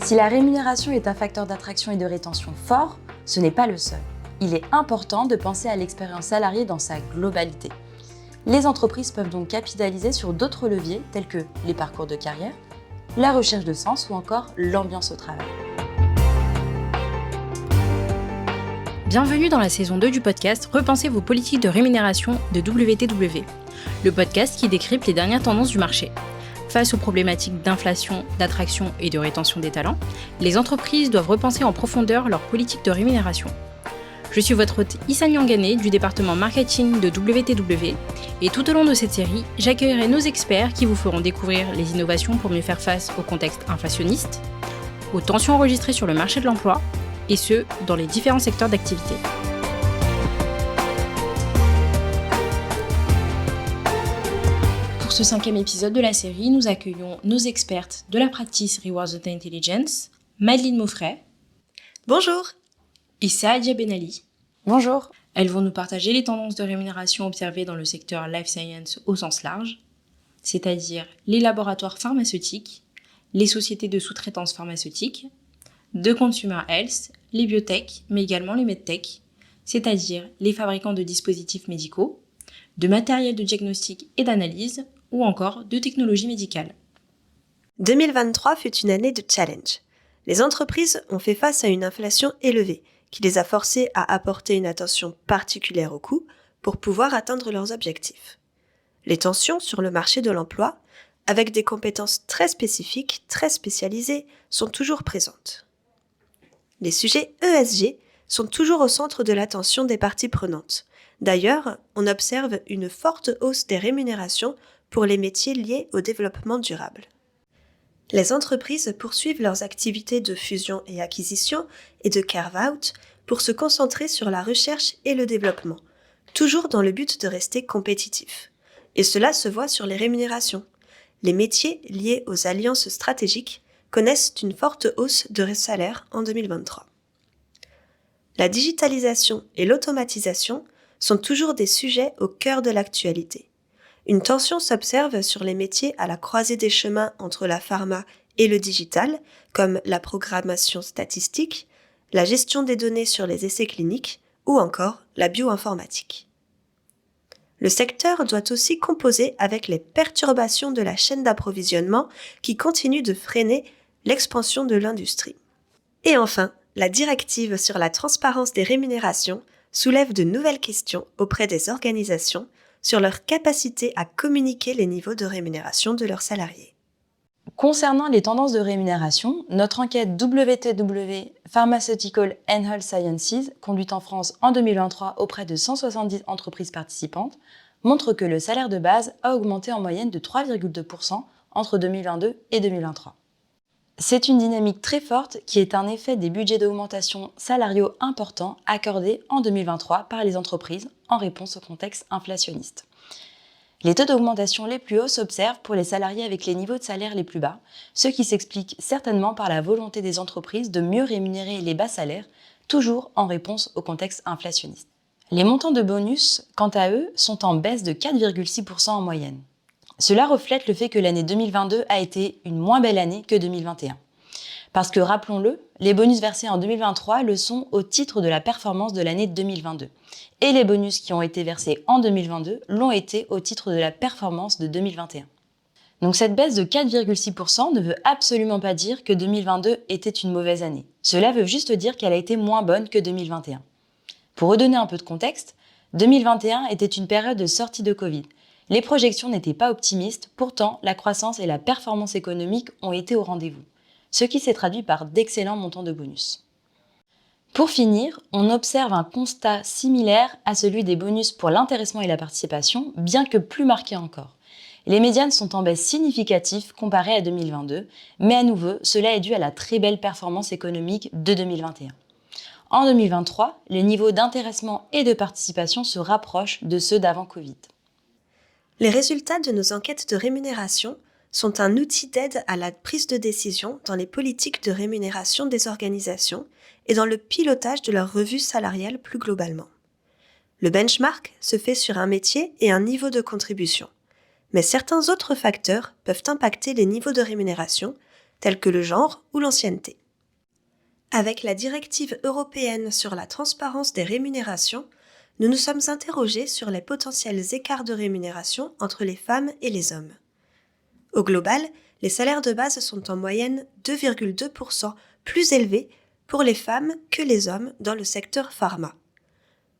Si la rémunération est un facteur d'attraction et de rétention fort, ce n'est pas le seul. Il est important de penser à l'expérience salariée dans sa globalité. Les entreprises peuvent donc capitaliser sur d'autres leviers tels que les parcours de carrière, la recherche de sens ou encore l'ambiance au travail. Bienvenue dans la saison 2 du podcast Repensez vos politiques de rémunération de WTW, le podcast qui décrypte les dernières tendances du marché. Face aux problématiques d'inflation, d'attraction et de rétention des talents, les entreprises doivent repenser en profondeur leur politique de rémunération. Je suis votre hôte Issa Nyangane du département marketing de WTW et tout au long de cette série, j'accueillerai nos experts qui vous feront découvrir les innovations pour mieux faire face au contexte inflationniste, aux tensions enregistrées sur le marché de l'emploi et ce, dans les différents secteurs d'activité. Pour ce 5e épisode de la série, nous accueillons nos expertes de la practice Rewards Data Intelligence, Madeleine Mauffret. Bonjour. Et Saadia Benali. Bonjour. Elles vont nous partager les tendances de rémunération observées dans le secteur Life Science au sens large, c'est-à-dire les laboratoires pharmaceutiques, les sociétés de sous-traitance pharmaceutique, de Consumer Health, les biotech, mais également les medtech, c'est-à-dire les fabricants de dispositifs médicaux, de matériel de diagnostic et d'analyse, ou encore de technologies médicales. 2023 fut une année de challenge. Les entreprises ont fait face à une inflation élevée, qui les a forcées à apporter une attention particulière aux coûts pour pouvoir atteindre leurs objectifs. Les tensions sur le marché de l'emploi, avec des compétences très spécifiques, très spécialisées, sont toujours présentes. Les sujets ESG sont toujours au centre de l'attention des parties prenantes. D'ailleurs, on observe une forte hausse des rémunérations pour les métiers liés au développement durable. Les entreprises poursuivent leurs activités de fusion et acquisition et de carve-out pour se concentrer sur la recherche et le développement, toujours dans le but de rester compétitifs. Et cela se voit sur les rémunérations. Les métiers liés aux alliances stratégiques connaissent une forte hausse de salaire en 2023. La digitalisation et l'automatisation sont toujours des sujets au cœur de l'actualité. Une tension s'observe sur les métiers à la croisée des chemins entre la pharma et le digital, comme la programmation statistique, la gestion des données sur les essais cliniques ou encore la bioinformatique. Le secteur doit aussi composer avec les perturbations de la chaîne d'approvisionnement qui continuent de freiner l'expansion de l'industrie. Et enfin, la directive sur la transparence des rémunérations soulève de nouvelles questions auprès des organisations sur leur capacité à communiquer les niveaux de rémunération de leurs salariés. Concernant les tendances de rémunération, notre enquête WTW Pharmaceutical and Health Sciences, conduite en France en 2023 auprès de 170 entreprises participantes, montre que le salaire de base a augmenté en moyenne de 3,2% entre 2022 et 2023. C'est une dynamique très forte qui est un effet des budgets d'augmentation salariaux importants accordés en 2023 par les entreprises en réponse au contexte inflationniste. Les taux d'augmentation les plus hauts s'observent pour les salariés avec les niveaux de salaire les plus bas, ce qui s'explique certainement par la volonté des entreprises de mieux rémunérer les bas salaires, toujours en réponse au contexte inflationniste. Les montants de bonus, quant à eux, sont en baisse de 4,6% en moyenne. Cela reflète le fait que l'année 2022 a été une moins belle année que 2021. Parce que, rappelons-le, les bonus versés en 2023 le sont au titre de la performance de l'année 2022. Et les bonus qui ont été versés en 2022 l'ont été au titre de la performance de 2021. Donc cette baisse de 4,6% ne veut absolument pas dire que 2022 était une mauvaise année. Cela veut juste dire qu'elle a été moins bonne que 2021. Pour redonner un peu de contexte, 2021 était une période de sortie de Covid. Les projections n'étaient pas optimistes, pourtant la croissance et la performance économique ont été au rendez-vous, ce qui s'est traduit par d'excellents montants de bonus. Pour finir, on observe un constat similaire à celui des bonus pour l'intéressement et la participation, bien que plus marqué encore. Les médianes sont en baisse significative comparée à 2022, mais à nouveau, cela est dû à la très belle performance économique de 2021. En 2023, les niveaux d'intéressement et de participation se rapprochent de ceux d'avant Covid. Les résultats de nos enquêtes de rémunération sont un outil d'aide à la prise de décision dans les politiques de rémunération des organisations et dans le pilotage de leur revue salariale plus globalement. Le benchmark se fait sur un métier et un niveau de contribution, mais certains autres facteurs peuvent impacter les niveaux de rémunération, tels que le genre ou l'ancienneté. Avec la directive européenne sur la transparence des rémunérations, nous nous sommes interrogés sur les potentiels écarts de rémunération entre les femmes et les hommes. Au global, les salaires de base sont en moyenne 2,2% plus élevés pour les femmes que les hommes dans le secteur pharma.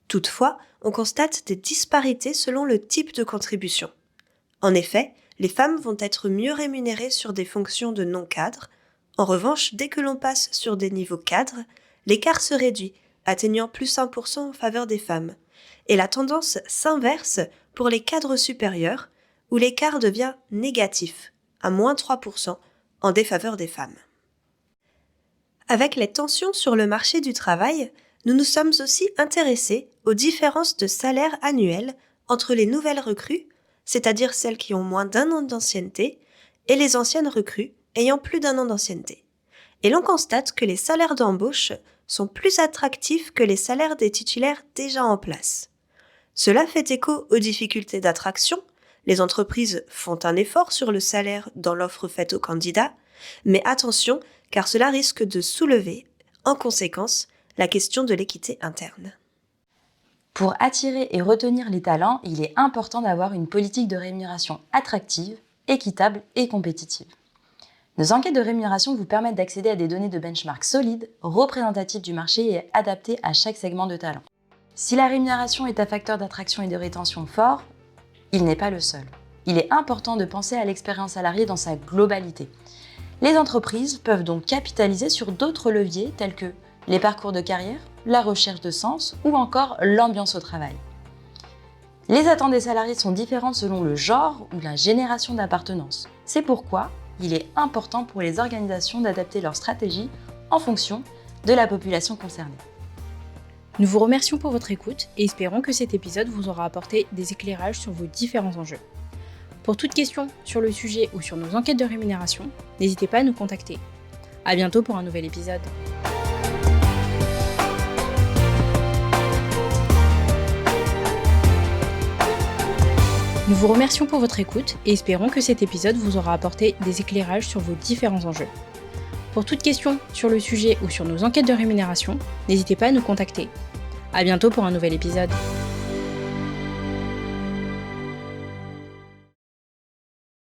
Toutefois, on constate des disparités selon le type de contribution. En effet, les femmes vont être mieux rémunérées sur des fonctions de non-cadre. En revanche, dès que l'on passe sur des niveaux cadres, l'écart se réduit, atteignant plus 1% en faveur des femmes. Et la tendance s'inverse pour les cadres supérieurs, où l'écart devient négatif, à moins 3%, en défaveur des femmes. Avec les tensions sur le marché du travail, nous nous sommes aussi intéressés aux différences de salaire annuel entre les nouvelles recrues, c'est-à-dire celles qui ont moins d'1 an d'ancienneté, et les anciennes recrues ayant plus d'1 an d'ancienneté. Et l'on constate que les salaires d'embauche sont plus attractifs que les salaires des titulaires déjà en place. Cela fait écho aux difficultés d'attraction. Les entreprises font un effort sur le salaire dans l'offre faite aux candidats, mais attention, car cela risque de soulever, en conséquence, la question de l'équité interne. Pour attirer et retenir les talents, il est important d'avoir une politique de rémunération attractive, équitable et compétitive. Nos enquêtes de rémunération vous permettent d'accéder à des données de benchmark solides, représentatives du marché et adaptées à chaque segment de talent. Si la rémunération est un facteur d'attraction et de rétention fort, il n'est pas le seul. Il est important de penser à l'expérience salariée dans sa globalité. Les entreprises peuvent donc capitaliser sur d'autres leviers tels que les parcours de carrière, la recherche de sens ou encore l'ambiance au travail. Les attentes des salariés sont différentes selon le genre ou la génération d'appartenance. C'est pourquoi il est important pour les organisations d'adapter leur stratégie en fonction de la population concernée. Nous vous remercions pour votre écoute et espérons que cet épisode vous aura apporté des éclairages sur vos différents enjeux. Pour toute question sur le sujet ou sur nos enquêtes de rémunération, n'hésitez pas à nous contacter. À bientôt pour un nouvel épisode. Nous vous remercions pour votre écoute et espérons que cet épisode vous aura apporté des éclairages sur vos différents enjeux. Pour toute question sur le sujet ou sur nos enquêtes de rémunération, n'hésitez pas à nous contacter. À bientôt pour un nouvel épisode.